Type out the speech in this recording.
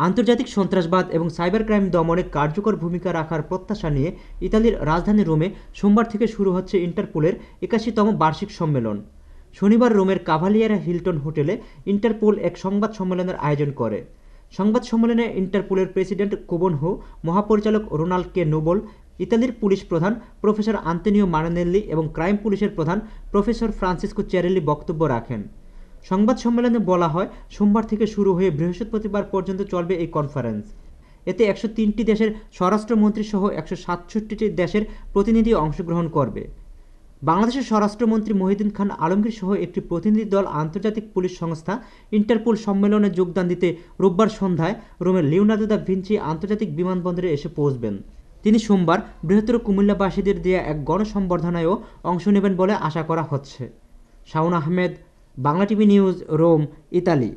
আন্তর্জাতিক সন্ত্রাসবাদ এবং সাইবার ক্রাইম দমনে কার্যকর ভূমিকা রাখার প্রত্যাশা নিয়ে ইতালির রাজধানী রোমে সোমবার থেকে শুরু হচ্ছে ইন্টারপোলের ৮১তম বার্ষিক সম্মেলন। শনিবার রোমের কাভালিয়েরা হিলটন হোটেলে ইন্টারপোল এক সংবাদ সম্মেলনের আয়োজন করে। সংবাদ সম্মেলনে ইন্টারপোলের প্রেসিডেন্ট কোবনহো, মহাপরিচালক রোনাল্ড কে নোবল, ইতালির পুলিশ প্রধান প্রফেসর আন্তোনিও মারানেল্লি এবং ক্রাইম পুলিশের প্রধান প্রফেসর ফ্রান্সিসকো চেরেল্লি বক্তব্য রাখেন। সংবাদ সম্মেলনে বলা হয়, সোমবার থেকে শুরু হয়ে বৃহস্পতিবার পর্যন্ত চলবে এই কনফারেন্স। এতে ১০৩টি দেশের স্বরাষ্ট্রমন্ত্রী সহ ১৬৭টি দেশের প্রতিনিধি অংশগ্রহণ করবে। বাংলাদেশের স্বরাষ্ট্রমন্ত্রী মহিউদ্দিন খান আলমগীর সহ একটি প্রতিনিধি দল আন্তর্জাতিক পুলিশ সংস্থা ইন্টারপোল সম্মেলনে যোগদান দিতে রোববার সন্ধ্যায় রোমের লিওনার্দো দা ভিঞ্চি আন্তর্জাতিক বিমানবন্দরে এসে পৌঁছবেন। তিনি সোমবার বৃহত্তর কুমিল্লাবাসীদের দেয়া এক গণসংবর্ধনায়ও অংশ নেবেন বলে আশা করা হচ্ছে। Shaon Ahmed, Bangla TV news, Rome, Italy.